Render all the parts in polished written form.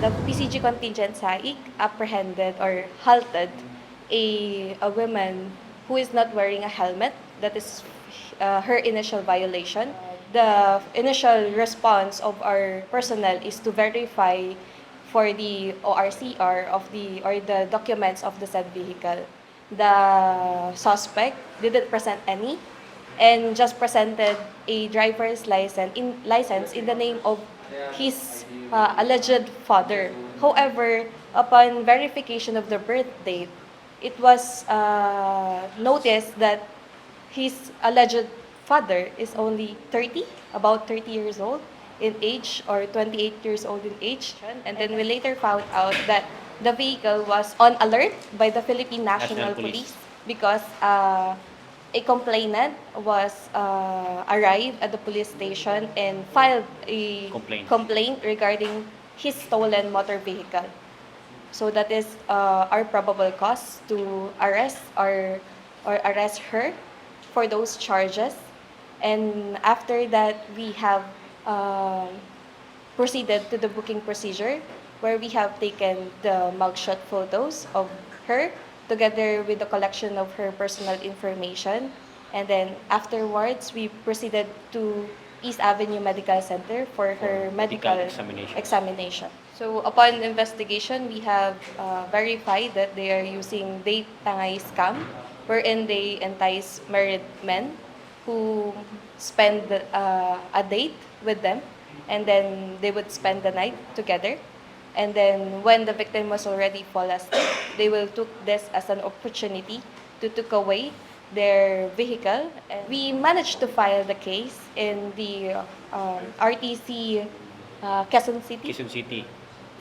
the PCG contingent SAICT apprehended or halted a woman who is not wearing a helmet. That is her initial violation. The initial response of our personnel is to verify for the ORCR of the or the documents of the said vehicle. The suspect didn't present any and just presented a driver's license in the name of his alleged father. However, upon verification of the birth date, it was noticed that his alleged father is only 30, about 30 years old in age or 28 years old in age. And then we later found out that the vehicle was on alert by the Philippine National Police because a complainant was arrived at the police station and filed a complaint regarding his stolen motor vehicle. So that is our probable cause to arrest or arrest her for those charges. And after that, we have proceeded to the booking procedure where we have taken the mugshot photos of her together with the collection of her personal information. And then afterwards, we proceeded to East Avenue Medical Center for her medical examination. So upon investigation, we have verified that they are using Tangay Scam, wherein they entice married men who spend a date with them, and then they would spend the night together. And then when the victim was already fall asleep, they will took this as an opportunity to took away their vehicle. And we managed to file the case in the RTC Quezon City. Quezon City.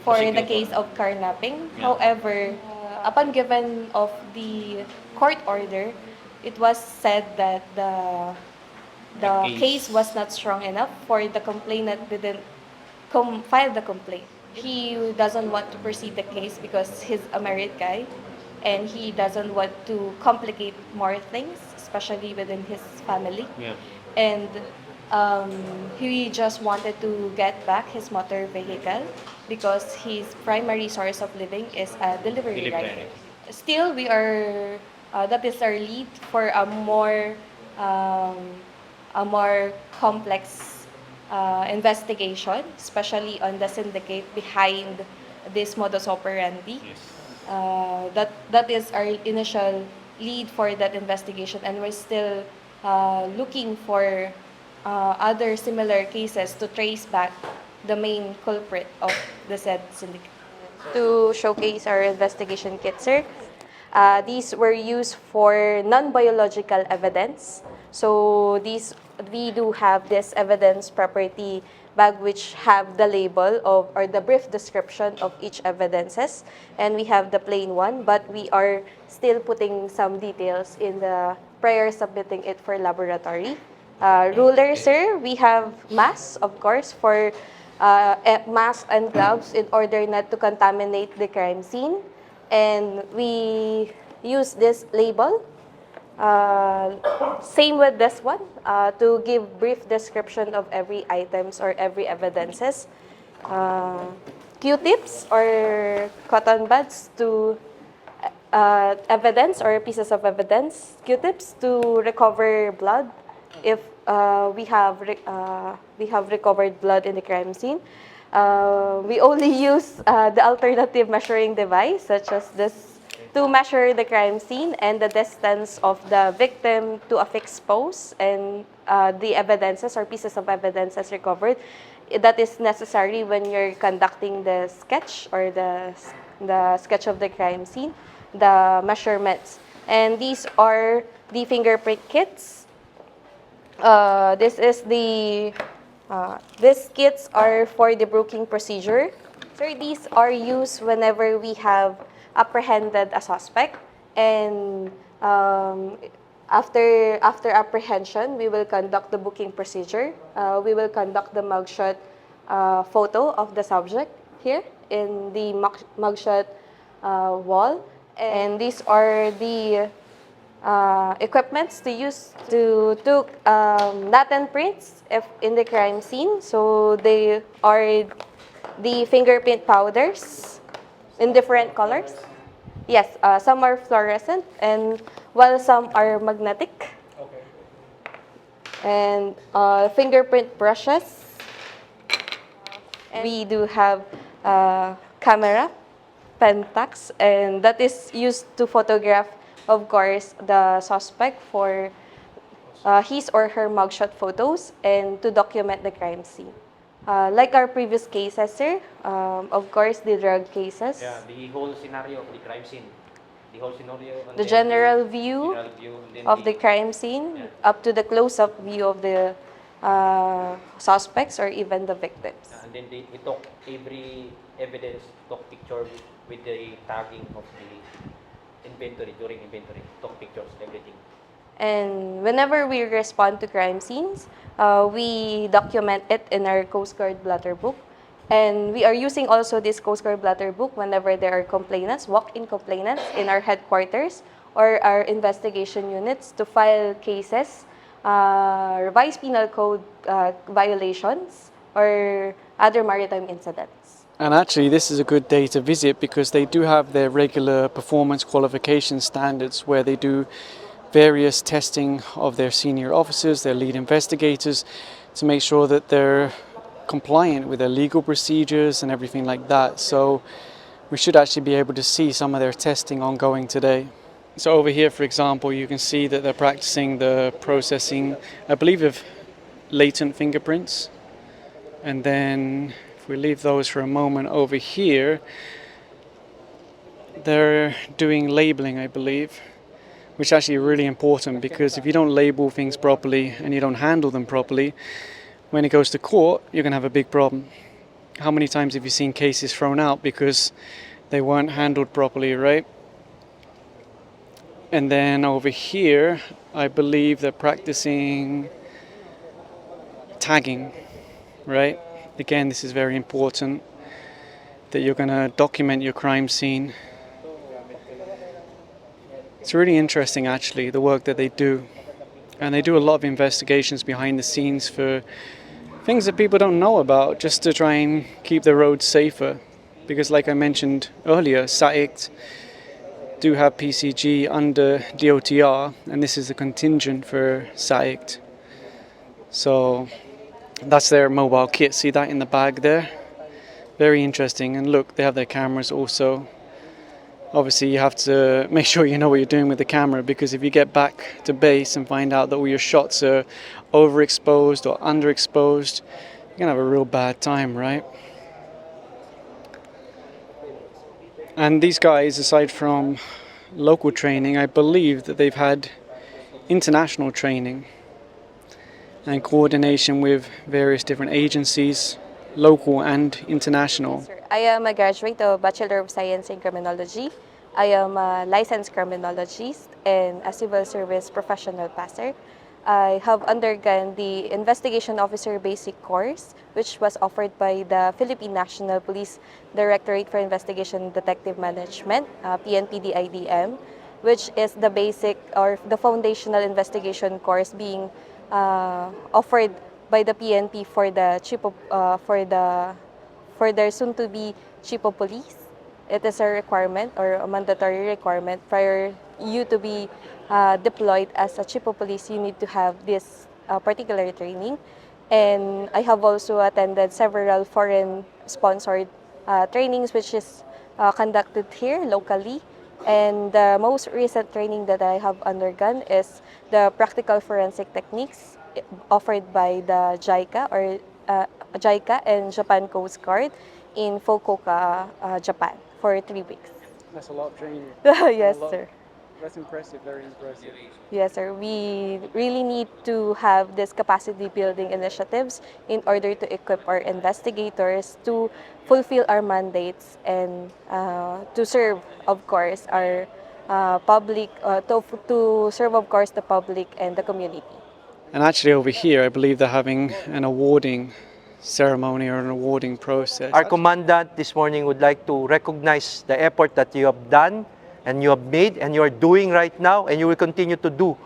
For the case of carnapping. Yeah. However, upon given of the court order, it was said that the case was not strong enough for the complainant didn't file the complaint. He doesn't want to proceed the case because he's a married guy and he doesn't want to complicate more things, especially within his family. Yeah. And he just wanted to get back his motor vehicle because his primary source of living is a delivery rider. Still, we are that is our lead for a more complex investigation, especially on the syndicate behind this modus operandi. Yes. That is our initial lead for that investigation, and we're still looking for other similar cases to trace back the main culprit of the said syndicate. To showcase our investigation kit, sir, these were used for non-biological evidence. So we do have this evidence property bag which have the label of or the brief description of each evidences, and we have the plain one, but we are still putting some details in the prior submitting it for laboratory. Ruler, sir, we have masks, of course, for masks and gloves in order not to contaminate the crime scene, and we use this label. Same with this one, to give brief description of every items or every evidences. Q-tips or cotton buds to evidence or pieces of evidence. Q-tips to recover blood if we have recovered blood in the crime scene. We only use the alternative measuring device such as this to measure the crime scene and the distance of the victim to a fixed post and the evidences or pieces of evidences recovered. That is necessary when you're conducting the sketch or the sketch of the crime scene, the measurements. And these are the fingerprint kits. These kits are for the booking procedure. So these are used whenever we have apprehended a suspect, and after apprehension, we will conduct the booking procedure. We will conduct the mugshot photo of the subject here in the mugshot wall, and these are the equipments to use to took latent prints if in the crime scene. So they are the fingerprint powders in different colors. Yes, some are fluorescent, and while some are magnetic. And fingerprint brushes. And we do have camera, pentax, and that is used to photograph, of course, the suspect for his or her mugshot photos and to document the crime scene. Like our previous cases, sir, of course, the drug cases. Yeah, the whole scenario of the crime scene. The whole scenario. The general view of the crime scene, yeah, up to the close-up view of the suspects or even the victims. and then we took every evidence, took picture with the tagging of the inventory, during inventory, took pictures, everything. And whenever we respond to crime scenes, we document it in our Coast Guard blotter book. And we are using also this Coast Guard blotter book whenever there are complainants, walk-in complainants in our headquarters or our investigation units to file cases, revised penal code violations, or other maritime incidents. And actually, this is a good day to visit because they do have their regular performance qualification standards where they do various testing of their senior officers, their lead investigators, to make sure that they're compliant with their legal procedures and everything like that. So we should actually be able to see some of their testing ongoing today. So over here, for example, you can see that they're practicing the processing, I believe, of latent fingerprints. And then if we leave those for a moment, over here, they're doing labeling, I believe, which is actually really important because if you don't label things properly and you don't handle them properly, when it goes to court, you're going to have a big problem. How many times have you seen cases thrown out because they weren't handled properly, right? And then over here, I believe they're practicing tagging, right? Again, this is very important that you're going to document your crime scene. It's really interesting, actually, the work that they do. And they do a lot of investigations behind the scenes for things that people don't know about, just to try and keep the roads safer. Because like I mentioned earlier, SAICT do have PCG under DOTR, and this is a contingent for SAICT. So that's their mobile kit. See that in the bag there? Very interesting. And look, they have their cameras also. Obviously, you have to make sure you know what you're doing with the camera, because if you get back to base and find out that all your shots are overexposed or underexposed, you're going to have a real bad time, right? And these guys, aside from local training, I believe that they've had international training and coordination with various different agencies, local and international. Sir, I am a graduate of Bachelor of Science in Criminology. I am a licensed criminologist and a civil service professional passer. I have undergone the Investigation Officer Basic Course, which was offered by the Philippine National Police Directorate for Investigation and Detective Management, PNPD IDM, which is the basic or the foundational investigation course being offered by the PNP for the chief of, for their soon-to-be chief of police. It is a requirement or a mandatory requirement prior you to be deployed as a chief of police. You need to have this particular training, and I have also attended several foreign-sponsored trainings, which is conducted here locally. And the most recent training that I have undergone is the practical forensic techniques offered by the JICA or JICA and Japan Coast Guard in Fukuoka, Japan for 3 weeks. That's a lot of training. Yes, sir. That's impressive, very impressive. Yes, sir. We really need to have these capacity building initiatives in order to equip our investigators to fulfill our mandates and to serve, of course, our public, to serve, of course, the public and the community. And actually over here, I believe they're having an awarding ceremony or an awarding process. Our commandant this morning would like to recognize the effort that you have done and you have made and you are doing right now and you will continue to do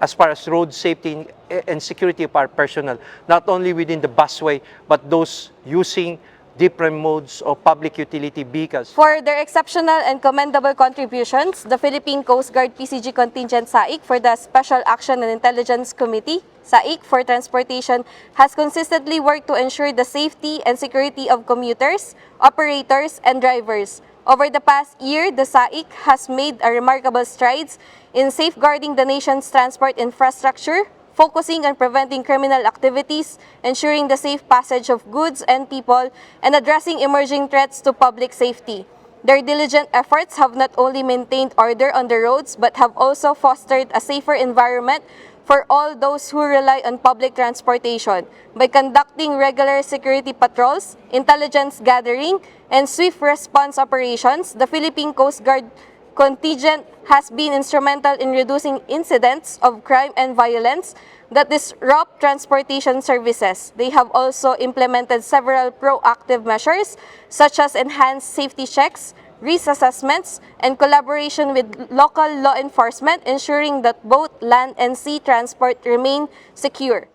as far as road safety and security of our personnel, not only within the busway, but those using different modes of public utility vehicles. For their exceptional and commendable contributions, the Philippine Coast Guard PCG contingent SAICT for the Special Action and Intelligence Committee, SAICT for Transportation, has consistently worked to ensure the safety and security of commuters, operators, and drivers. Over the past year, the SAICT has made a remarkable strides in safeguarding the nation's transport infrastructure, focusing on preventing criminal activities, ensuring the safe passage of goods and people, and addressing emerging threats to public safety. Their diligent efforts have not only maintained order on the roads, but have also fostered a safer environment for all those who rely on public transportation by conducting regular security patrols, intelligence gathering, and swift response operations. The Philippine Coast Guard contingent has been instrumental in reducing incidents of crime and violence that disrupt transportation services. They have also implemented several proactive measures such as enhanced safety checks, risk assessments, and collaboration with local law enforcement, ensuring that both land and sea transport remain secure.